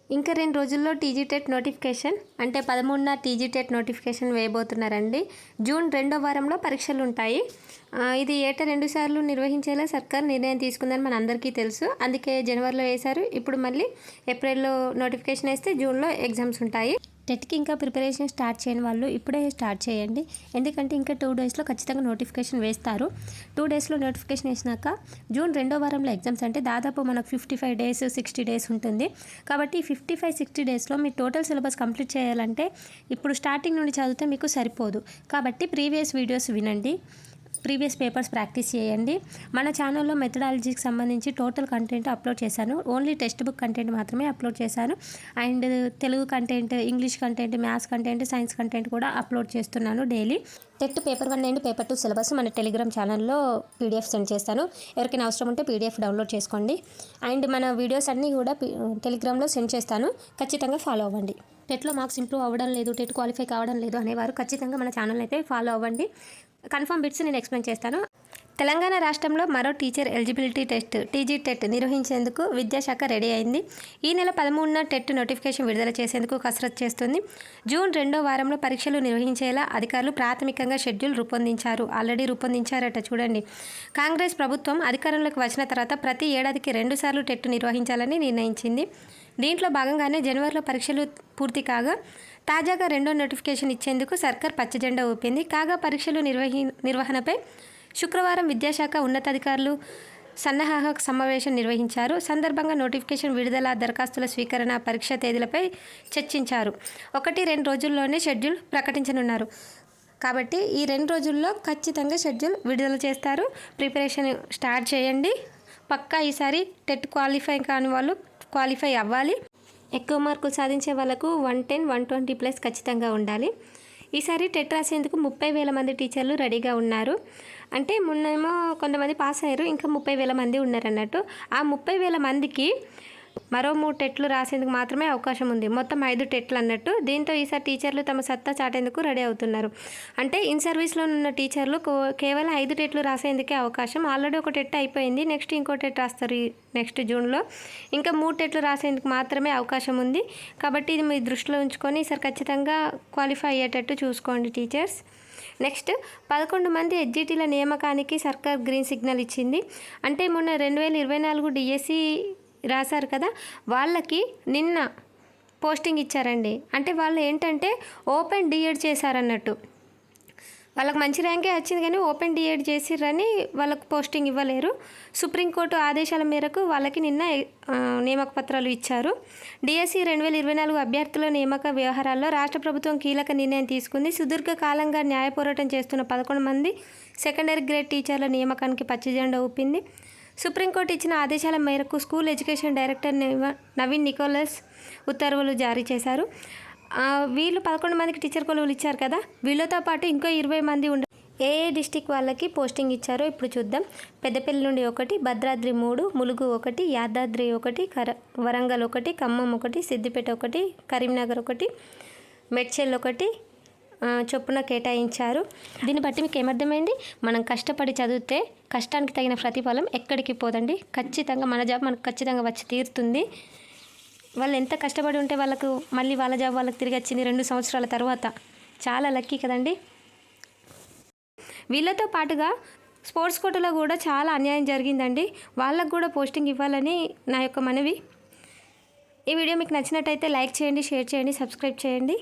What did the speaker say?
ఇంకా 2 రోజుల్లో TG TET notification అంటే 13న టీజీ టెట్ నోటిఫికేషన్ వేయబోతున్నారండి. జూన్ 2వ వారంలో పరీక్షలుంటాయి. ఇది ఏటా 2 సార్లు నిర్వహించేలా సర్కార్ నిర్ణయం తీసుకుందని మనందరికీ తెలుసు. అందుకే జనవరిలో వేశారు. ఇప్పుడు మళ్ళీ ఏప్రిల్‌లో నోటిఫికేషన్ వేస్తే జూన్‌లో ఎగ్జామ్స్ ఉంటాయి. టెట్‌కి ఇంకా ప్రిపరేషన్ స్టార్ట్ చేయని వాళ్ళు ఇప్పుడే స్టార్ట్ చేయండి. ఎందుకంటే ఇంకా 2 డేస్లో ఖచ్చితంగా నోటిఫికేషన్ వేస్తారు. 2 డేస్లో నోటిఫికేషన్ వేసినాక జూన్ 2వ వారంలో ఎగ్జామ్స్ అంటే దాదాపు మనకు 55 డేస్ 60 డేస్ ఉంటుంది. కాబట్టి 55-60 డేస్లో మీ టోటల్ సిలబస్ కంప్లీట్ చేయాలంటే ఇప్పుడు స్టార్టింగ్ నుండి చదివితే మీకు సరిపోదు. కాబట్టి ప్రీవియస్ వీడియోస్ వినండి, ప్రీవియస్ పేపర్స్ ప్రాక్టీస్ చేయండి. మన ఛానల్లో మెథడాలజీకి సంబంధించి టోటల్ కంటెంట్ అప్లోడ్ చేశాను. ఓన్లీ టెక్స్ట్ బుక్ కంటెంట్ మాత్రమే అప్లోడ్ చేశాను. And Telugu content, English content, maths content, science content కూడా అప్లోడ్ చేస్తున్నాను daily. TET paper 1 and paper 2 syllabus మన టెలిగ్రామ్ ఛానల్లో పీడిఎఫ్ సెండ్ చేస్తాను. ఎవరికైనా అవసరం ఉంటే పీడిఎఫ్ డౌన్లోడ్ చేసుకోండి. అండ్ మన వీడియోస్ అన్నీ కూడా టెలిగ్రామ్లో సెండ్ చేస్తాను. ఖచ్చితంగా ఫాలో అవ్వండి. టెట్లో మార్క్స్ ఇంప్రూవ్ అవ్వడం లేదు, టెట్ క్వాలిఫై కావడం లేదు అనేవారు ఖచ్చితంగా మన ఛానల్ అయితే ఫాలో అవ్వండి. కన్ఫర్మ్ బిట్స్ నేను ఎక్స్ప్లెయిన్ చేస్తాను. తెలంగాణ రాష్ట్రంలో మరో teacher eligibility test TG TET నిర్వహించేందుకు విద్యాశాఖ రెడీ అయింది. ఈ నెల 13న టెట్ నోటిఫికేషన్ విడుదల చేసేందుకు కసరత్తు చేస్తుంది. జూన్ 2వ వారంలో పరీక్షలు నిర్వహించేలా అధికారులు ప్రాథమికంగా షెడ్యూల్ రూపొందించారు. ఆల్రెడీ రూపొందించారట చూడండి. కాంగ్రెస్ ప్రభుత్వం అధికారంలోకి వచ్చిన తర్వాత ప్రతి ఏడాదికి 2 సార్లు టెట్ నిర్వహించాలని నిర్ణయించింది. దీంట్లో భాగంగానే జనవరిలో పరీక్షలు పూర్తి కాగా తాజాగా 2వ నోటిఫికేషన్ ఇచ్చేందుకు సర్కార్ పచ్చజెండా ఊపింది. కాగా పరీక్షలు నిర్వహణపై శుక్రవారం విద్యాశాఖ ఉన్నతాధికారులు సన్నాహక సమావేశం నిర్వహించారు. సందర్భంగా నోటిఫికేషన్ విడుదల, దరఖాస్తుల స్వీకరణ, పరీక్ష తేదీలపై చర్చించారు. 1-2 రోజుల్లోనే షెడ్యూల్ ప్రకటించనున్నారు. కాబట్టి ఈ 2 రోజుల్లో ఖచ్చితంగా షెడ్యూల్ విడుదల చేస్తారు. ప్రిపరేషన్ స్టార్ట్ చేయండి. పక్కా ఈసారి టెట్ క్వాలిఫై కాని వాళ్ళు క్వాలిఫై అవ్వాలి. ఎక్కువ మార్కులు సాధించే వాళ్ళకు 110, 120+ ఖచ్చితంగా ఉండాలి. ఈసారి టెట్ రాసేందుకు 30,000 మంది టీచర్లు రెడీగా ఉన్నారు. అంటే మొన్నేమో కొంతమంది పాస్ అయ్యారు, ఇంకా 30,000 మంది ఉన్నారన్నట్టు. ఆ 30,000 మందికి మరో 3 టెట్లు రాసేందుకు మాత్రమే అవకాశం ఉంది. మొత్తం 5 టెట్లు అన్నట్టు. దీంతో ఈసారి టీచర్లు తమ సత్తా చాటేందుకు రెడీ అవుతున్నారు. అంటే ఇన్ సర్వీస్లో ఉన్న టీచర్లు కేవలం 5 టెట్లు రాసేందుకే అవకాశం. ఆల్రెడీ ఒక టెట్ అయిపోయింది. నెక్స్ట్ ఇంకో టెట్ రాస్తారు నెక్స్ట్ జూన్లో. ఇంకా 3 టెట్లు రాసేందుకు మాత్రమే అవకాశం ఉంది. కాబట్టి ఇది మీ దృష్టిలో ఉంచుకొని ఈసారి ఖచ్చితంగా క్వాలిఫై అయ్యేటట్టు చూసుకోండి టీచర్స్. నెక్స్ట్ 11 మంది ఎస్జిటిల నియామకానికి సర్కార్ గ్రీన్ సిగ్నల్ ఇచ్చింది. అంటే మొన్న 2024 డిఎస్సి రాశారు కదా, వాళ్ళకి నిన్న పోస్టింగ్ ఇచ్చారండి. అంటే వాళ్ళు ఏంటంటే ఓపెన్ డిఎడ్ చేశారన్నట్టు. వాళ్ళకి మంచి ర్యాంకే వచ్చింది కానీ ఓపెన్ డిఎడ్ చేసిర్రని వాళ్ళకు పోస్టింగ్ ఇవ్వలేరు. సుప్రీంకోర్టు ఆదేశాల మేరకు వాళ్ళకి నిన్న నియామక పత్రాలు ఇచ్చారు. డిఎస్సి 2024 అభ్యర్థుల నియామక వ్యవహారాల్లో రాష్ట్ర ప్రభుత్వం కీలక నిర్ణయం తీసుకుంది. సుదీర్ఘకాలంగా న్యాయ పోరాటం చేస్తున్న 11 మంది సెకండరీ గ్రేడ్ టీచర్ల నియామకానికి పచ్చజెండా ఊపింది. సుప్రీంకోర్టు ఇచ్చిన ఆదేశాల మేరకు school education director Naveen Nicholas ఉత్తర్వులు జారీ చేశారు. వీళ్ళు 11 మందికి టీచర్ కొలువులు ఇచ్చారు కదా, వీళ్ళతో పాటు ఇంకో 20 మంది ఏ డిస్టిక్ వాళ్ళకి పోస్టింగ్ ఇచ్చారో ఇప్పుడు చూద్దాం. పెద్దపల్లి నుండి 1, భద్రాద్రి 3, ములుగు 1, యాదాద్రి 1, వరంగల్ 1, ఖమ్మం 1, సిద్దిపేట 1, కరీంనగర్ 1, మేడ్చల్ 1 చొప్పున కేటాయించారు. దీన్ని బట్టి మీకు ఏమర్థమైంది? మనం కష్టపడి చదివితే కష్టానికి తగిన ప్రతిఫలం ఎక్కడికి పోదండి. ఖచ్చితంగా మన జాబ్ మనకు ఖచ్చితంగా వచ్చి తీరుతుంది. వాళ్ళు ఎంత కష్టపడి ఉంటే వాళ్ళకు మళ్ళీ వాళ్ళ జాబ్ వాళ్ళకి తిరిగి వచ్చింది 2 సంవత్సరాల తర్వాత. చాలా లక్కీ కదండి. వీళ్ళతో పాటుగా స్పోర్ట్స్ కోటాలో కూడా చాలా అన్యాయం జరిగిందండి. వాళ్ళకు కూడా పోస్టింగ్ ఇవ్వాలని నా యొక్క మనవి. ఈ వీడియో మీకు నచ్చినట్టయితే లైక్ చేయండి, షేర్ చేయండి, సబ్స్క్రైబ్ చేయండి.